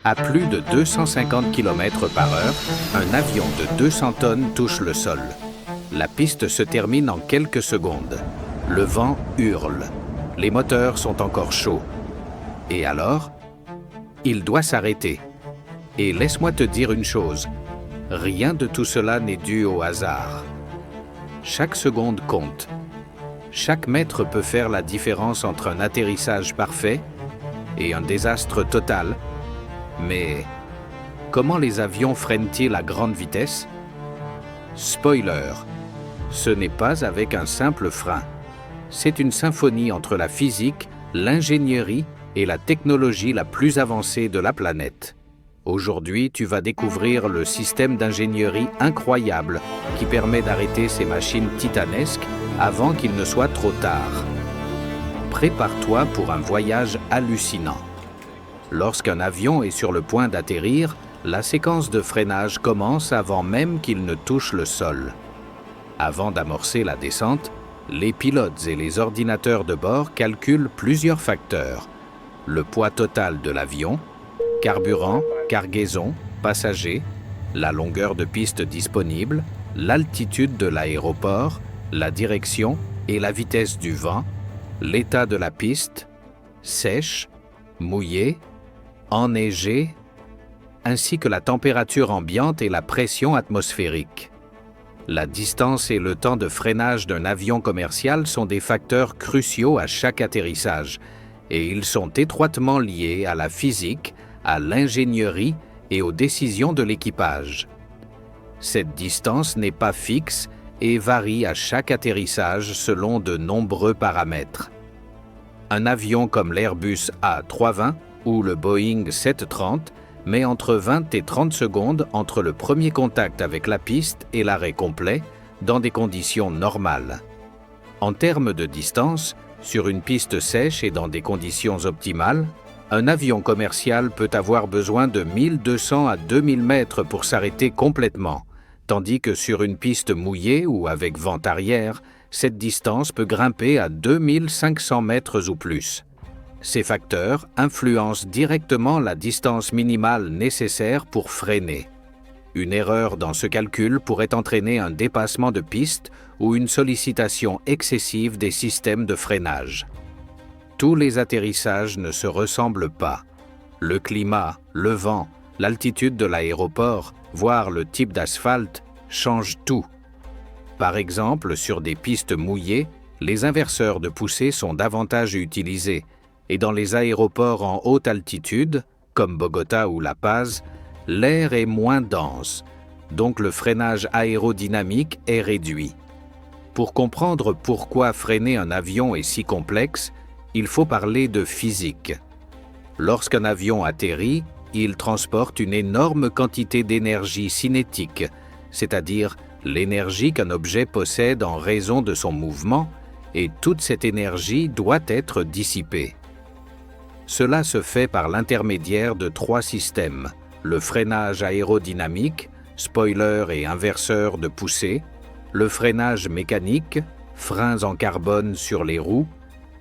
À plus de 250 km par heure, un avion de 200 tonnes touche le sol. La piste se termine en quelques secondes. Le vent hurle. Les moteurs sont encore chauds. Et alors? Il doit s'arrêter. Et laisse-moi te dire une chose. Rien de tout cela n'est dû au hasard. Chaque seconde compte. Chaque mètre peut faire la différence entre un atterrissage parfait et un désastre total. Mais comment les avions freinent-ils à grande vitesse? Spoiler, ce n'est pas avec un simple frein. C'est une symphonie entre la physique, l'ingénierie et la technologie la plus avancée de la planète. Aujourd'hui, tu vas découvrir le système d'ingénierie incroyable qui permet d'arrêter ces machines titanesques avant qu'il ne soit trop tard. Prépare-toi pour un voyage hallucinant. Lorsqu'un avion est sur le point d'atterrir, la séquence de freinage commence avant même qu'il ne touche le sol. Avant d'amorcer la descente, les pilotes et les ordinateurs de bord calculent plusieurs facteurs. Le poids total de l'avion, carburant, cargaison, passagers, la longueur de piste disponible, l'altitude de l'aéroport, la direction et la vitesse du vent, l'état de la piste, sèche, mouillée, enneigée, ainsi que la température ambiante et la pression atmosphérique. La distance et le temps de freinage d'un avion commercial sont des facteurs cruciaux à chaque atterrissage, et ils sont étroitement liés à la physique, à l'ingénierie et aux décisions de l'équipage. Cette distance n'est pas fixe et varie à chaque atterrissage selon de nombreux paramètres. Un avion comme l'Airbus A320 ou le Boeing 730 met entre 20 et 30 secondes entre le premier contact avec la piste et l'arrêt complet dans des conditions normales. En termes de distance, sur une piste sèche et dans des conditions optimales, un avion commercial peut avoir besoin de 1200 à 2000 mètres pour s'arrêter complètement, tandis que sur une piste mouillée ou avec vent arrière, cette distance peut grimper à 2500 mètres ou plus. Ces facteurs influencent directement la distance minimale nécessaire pour freiner. Une erreur dans ce calcul pourrait entraîner un dépassement de piste ou une sollicitation excessive des systèmes de freinage. Tous les atterrissages ne se ressemblent pas. Le climat, le vent, l'altitude de l'aéroport, voire le type d'asphalte, changent tout. Par exemple, sur des pistes mouillées, les inverseurs de poussée sont davantage utilisés, et dans les aéroports en haute altitude, comme Bogota ou La Paz, l'air est moins dense, donc le freinage aérodynamique est réduit. Pour comprendre pourquoi freiner un avion est si complexe, il faut parler de physique. Lorsqu'un avion atterrit, il transporte une énorme quantité d'énergie cinétique, c'est-à-dire l'énergie qu'un objet possède en raison de son mouvement, et toute cette énergie doit être dissipée. Cela se fait par l'intermédiaire de trois systèmes, le freinage aérodynamique, spoiler et inverseur de poussée, le freinage mécanique, freins en carbone sur les roues,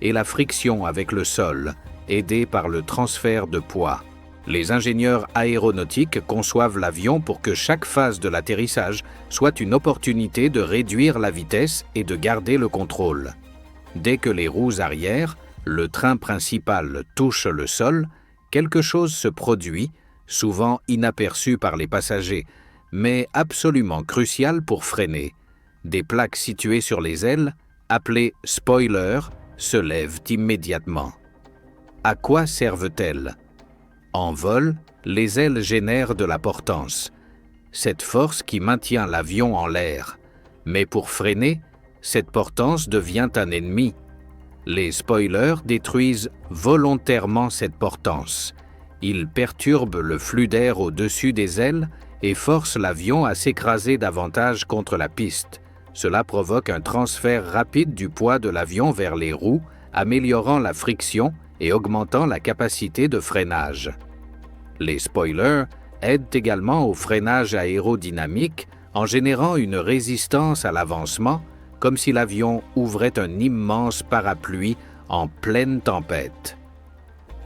et la friction avec le sol, aidée par le transfert de poids. Les ingénieurs aéronautiques conçoivent l'avion pour que chaque phase de l'atterrissage soit une opportunité de réduire la vitesse et de garder le contrôle. Dès que les roues arrière, le train principal touche le sol, quelque chose se produit, souvent inaperçu par les passagers, mais absolument crucial pour freiner. Des plaques situées sur les ailes, appelées spoilers, se lèvent immédiatement. À quoi servent-elles? En vol, les ailes génèrent de la portance, cette force qui maintient l'avion en l'air. Mais pour freiner, cette portance devient un ennemi. Les spoilers détruisent volontairement cette portance. Ils perturbent le flux d'air au-dessus des ailes et forcent l'avion à s'écraser davantage contre la piste. Cela provoque un transfert rapide du poids de l'avion vers les roues, améliorant la friction et augmentant la capacité de freinage. Les spoilers aident également au freinage aérodynamique en générant une résistance à l'avancement, comme si l'avion ouvrait un immense parapluie en pleine tempête.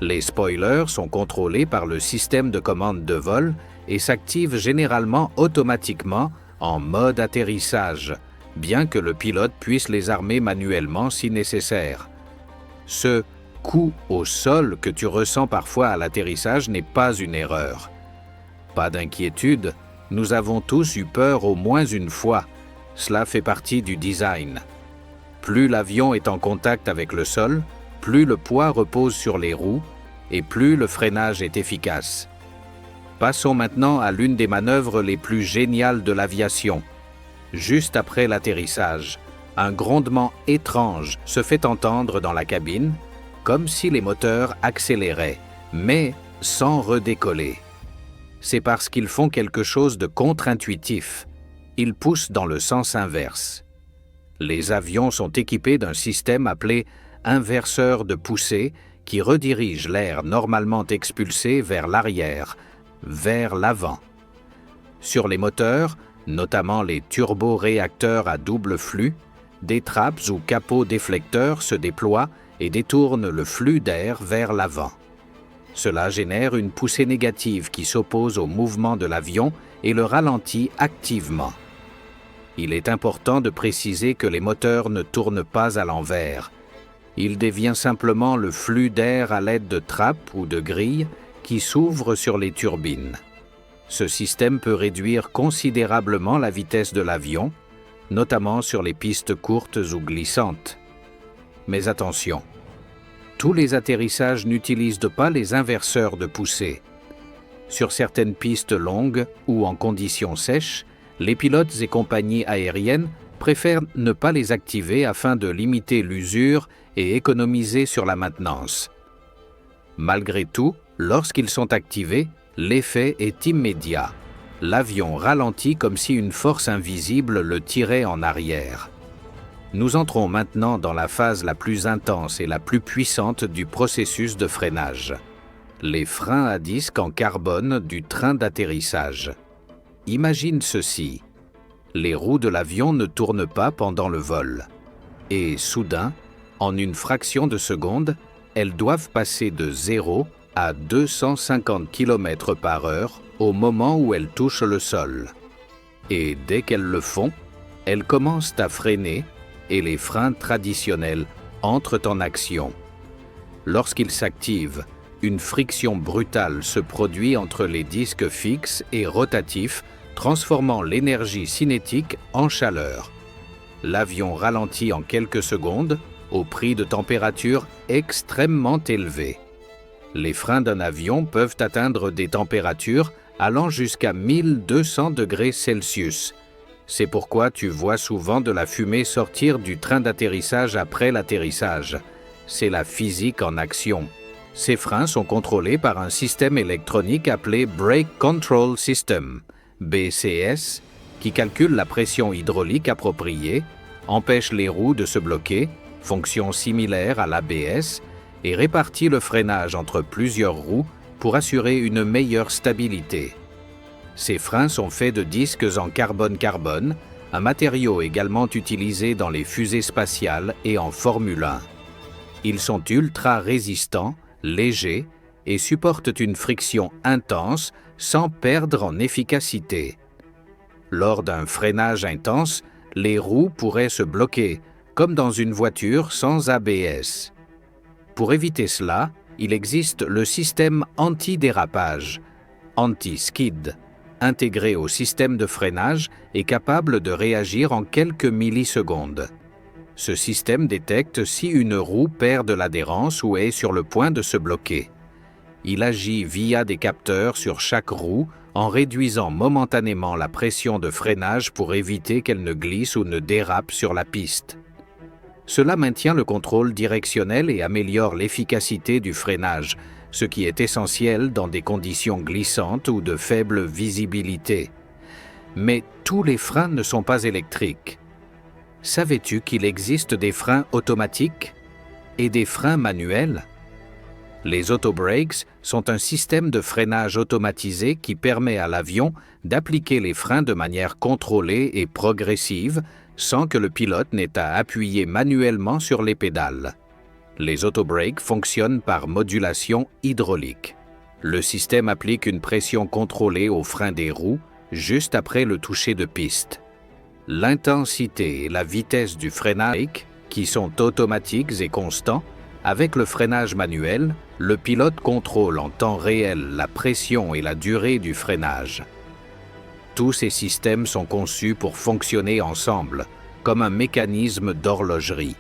Les spoilers sont contrôlés par le système de commande de vol et s'activent généralement automatiquement en mode atterrissage, bien que le pilote puisse les armer manuellement si nécessaire. Ce coup au sol que tu ressens parfois à l'atterrissage n'est pas une erreur. Pas d'inquiétude, nous avons tous eu peur au moins une fois. Cela fait partie du design. Plus l'avion est en contact avec le sol, plus le poids repose sur les roues et plus le freinage est efficace. Passons maintenant à l'une des manœuvres les plus géniales de l'aviation. Juste après l'atterrissage, un grondement étrange se fait entendre dans la cabine, comme si les moteurs accéléraient, mais sans redécoller. C'est parce qu'ils font quelque chose de contre-intuitif. Ils poussent dans le sens inverse. Les avions sont équipés d'un système appelé inverseur de poussée qui redirige l'air normalement expulsé vers l'arrière, vers l'avant. Sur les moteurs, notamment les turboréacteurs à double flux, des trappes ou capots déflecteurs se déploient et détournent le flux d'air vers l'avant. Cela génère une poussée négative qui s'oppose au mouvement de l'avion et le ralentit activement. Il est important de préciser que les moteurs ne tournent pas à l'envers. Il dévient simplement le flux d'air à l'aide de trappes ou de grilles qui s'ouvrent sur les turbines. Ce système peut réduire considérablement la vitesse de l'avion, notamment sur les pistes courtes ou glissantes. Mais attention, tous les atterrissages n'utilisent pas les inverseurs de poussée. Sur certaines pistes longues ou en conditions sèches, les pilotes et compagnies aériennes préfèrent ne pas les activer afin de limiter l'usure et économiser sur la maintenance. Malgré tout, lorsqu'ils sont activés, l'effet est immédiat. L'avion ralentit comme si une force invisible le tirait en arrière. Nous entrons maintenant dans la phase la plus intense et la plus puissante du processus de freinage. Les freins à disque en carbone du train d'atterrissage. Imagine ceci. Les roues de l'avion ne tournent pas pendant le vol. Et soudain, en une fraction de seconde, elles doivent passer de 0 à 250 km/h au moment où elles touchent le sol. Et dès qu'elles le font, elles commencent à freiner et les freins traditionnels entrent en action. Lorsqu'ils s'activent, une friction brutale se produit entre les disques fixes et rotatifs, transformant l'énergie cinétique en chaleur. L'avion ralentit en quelques secondes, au prix de températures extrêmement élevées. Les freins d'un avion peuvent atteindre des températures allant jusqu'à 1200 degrés Celsius. C'est pourquoi tu vois souvent de la fumée sortir du train d'atterrissage après l'atterrissage. C'est la physique en action. Ces freins sont contrôlés par un système électronique appelé Brake Control System, BCS, qui calcule la pression hydraulique appropriée, empêche les roues de se bloquer, fonction similaire à l'ABS, et répartit le freinage entre plusieurs roues pour assurer une meilleure stabilité. Ces freins sont faits de disques en carbone-carbone, un matériau également utilisé dans les fusées spatiales et en Formule 1. Ils sont ultra résistants, légers et supportent une friction intense sans perdre en efficacité. Lors d'un freinage intense, les roues pourraient se bloquer, comme dans une voiture sans ABS. Pour éviter cela, il existe le système anti-dérapage, anti-skid, intégré au système de freinage et capable de réagir en quelques millisecondes. Ce système détecte si une roue perd de l'adhérence ou est sur le point de se bloquer. Il agit via des capteurs sur chaque roue en réduisant momentanément la pression de freinage pour éviter qu'elle ne glisse ou ne dérape sur la piste. Cela maintient le contrôle directionnel et améliore l'efficacité du freinage, ce qui est essentiel dans des conditions glissantes ou de faible visibilité. Mais tous les freins ne sont pas électriques. Savais-tu qu'il existe des freins automatiques et des freins manuels? Les autobrakes sont un système de freinage automatisé qui permet à l'avion d'appliquer les freins de manière contrôlée et progressive sans que le pilote n'ait à appuyer manuellement sur les pédales. Les autobrakes fonctionnent par modulation hydraulique. Le système applique une pression contrôlée au frein des roues juste après le toucher de piste. L'intensité et la vitesse du freinage, qui sont automatiques et constants, avec le freinage manuel, le pilote contrôle en temps réel la pression et la durée du freinage. Tous ces systèmes sont conçus pour fonctionner ensemble, comme un mécanisme d'horlogerie.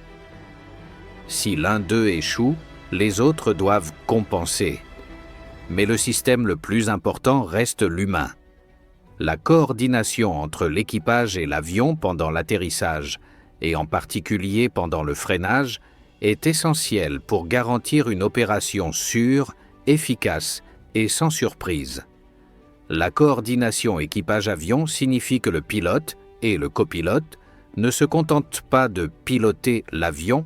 Si l'un d'eux échoue, les autres doivent compenser. Mais le système le plus important reste l'humain. La coordination entre l'équipage et l'avion pendant l'atterrissage, et en particulier pendant le freinage, est essentielle pour garantir une opération sûre, efficace et sans surprise. La coordination équipage-avion signifie que le pilote et le copilote ne se contentent pas de piloter l'avion,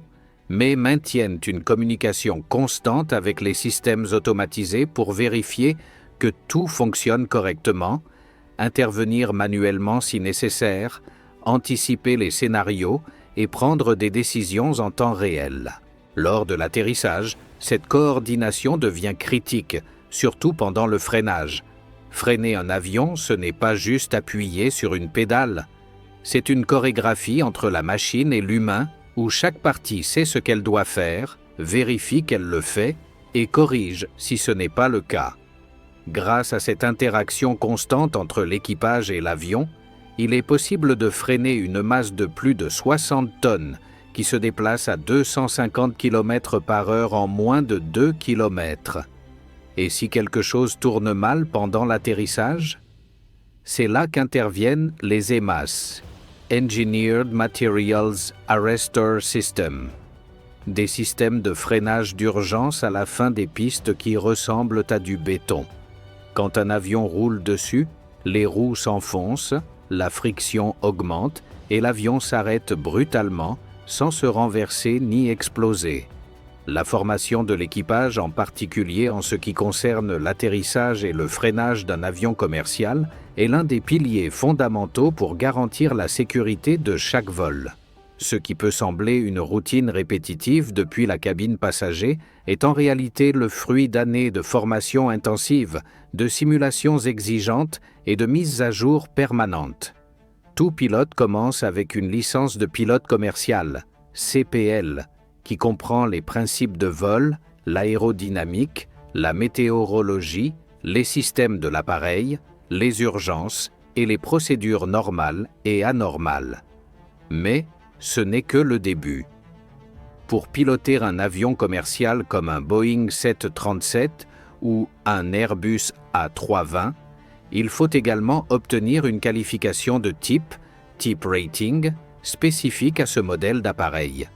mais maintiennent une communication constante avec les systèmes automatisés pour vérifier que tout fonctionne correctement, intervenir manuellement si nécessaire, anticiper les scénarios et prendre des décisions en temps réel. Lors de l'atterrissage, cette coordination devient critique, surtout pendant le freinage. Freiner un avion, ce n'est pas juste appuyer sur une pédale. C'est une chorégraphie entre la machine et l'humain, où chaque partie sait ce qu'elle doit faire, vérifie qu'elle le fait et corrige si ce n'est pas le cas. Grâce à cette interaction constante entre l'équipage et l'avion, il est possible de freiner une masse de plus de 60 tonnes qui se déplace à 250 km/h en moins de 2 km. Et si quelque chose tourne mal pendant l'atterrissage? C'est là qu'interviennent les EMAS, Engineered Materials Arrestor System, des systèmes de freinage d'urgence à la fin des pistes qui ressemblent à du béton. Quand un avion roule dessus, les roues s'enfoncent, la friction augmente et l'avion s'arrête brutalement sans se renverser ni exploser. La formation de l'équipage, en particulier en ce qui concerne l'atterrissage et le freinage d'un avion commercial, est l'un des piliers fondamentaux pour garantir la sécurité de chaque vol. Ce qui peut sembler une routine répétitive depuis la cabine passager est en réalité le fruit d'années de formation intensive, de simulations exigeantes et de mises à jour permanentes. Tout pilote commence avec une licence de pilote commercial, CPL, qui comprend les principes de vol, l'aérodynamique, la météorologie, les systèmes de l'appareil, les urgences et les procédures normales et anormales. Mais ce n'est que le début. Pour piloter un avion commercial comme un Boeing 737 ou un Airbus A320, il faut également obtenir une qualification de type rating, spécifique à ce modèle d'appareil.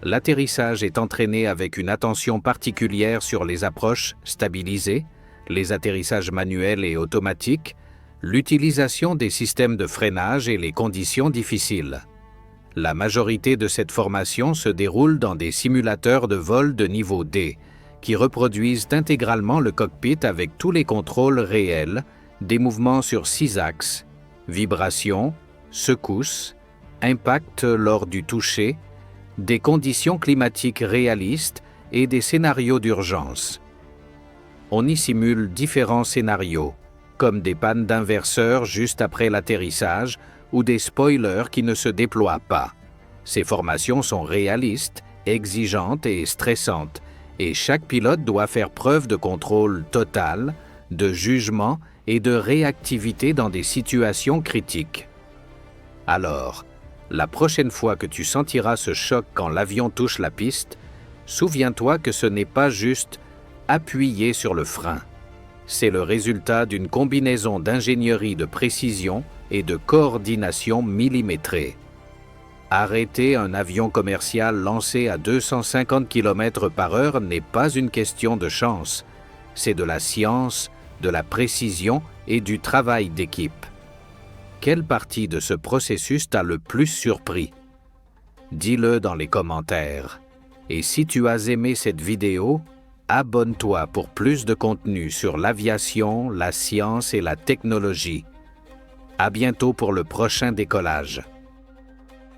L'atterrissage est entraîné avec une attention particulière sur les approches stabilisées, les atterrissages manuels et automatiques, l'utilisation des systèmes de freinage et les conditions difficiles. La majorité de cette formation se déroule dans des simulateurs de vol de niveau D, qui reproduisent intégralement le cockpit avec tous les contrôles réels, des mouvements sur 6 axes, vibrations, secousses, impact lors du toucher, des conditions climatiques réalistes et des scénarios d'urgence. On y simule différents scénarios, comme des pannes d'inverseurs juste après l'atterrissage ou des spoilers qui ne se déploient pas. Ces formations sont réalistes, exigeantes et stressantes, et chaque pilote doit faire preuve de contrôle total, de jugement et de réactivité dans des situations critiques. Alors, la prochaine fois que tu sentiras ce choc quand l'avion touche la piste, souviens-toi que ce n'est pas juste appuyer sur le frein. C'est le résultat d'une combinaison d'ingénierie de précision et de coordination millimétrée. Arrêter un avion commercial lancé à 250 km/h n'est pas une question de chance. C'est de la science, de la précision et du travail d'équipe. Quelle partie de ce processus t'a le plus surpris? Dis-le dans les commentaires. Et si tu as aimé cette vidéo, abonne-toi pour plus de contenu sur l'aviation, la science et la technologie. À bientôt pour le prochain décollage.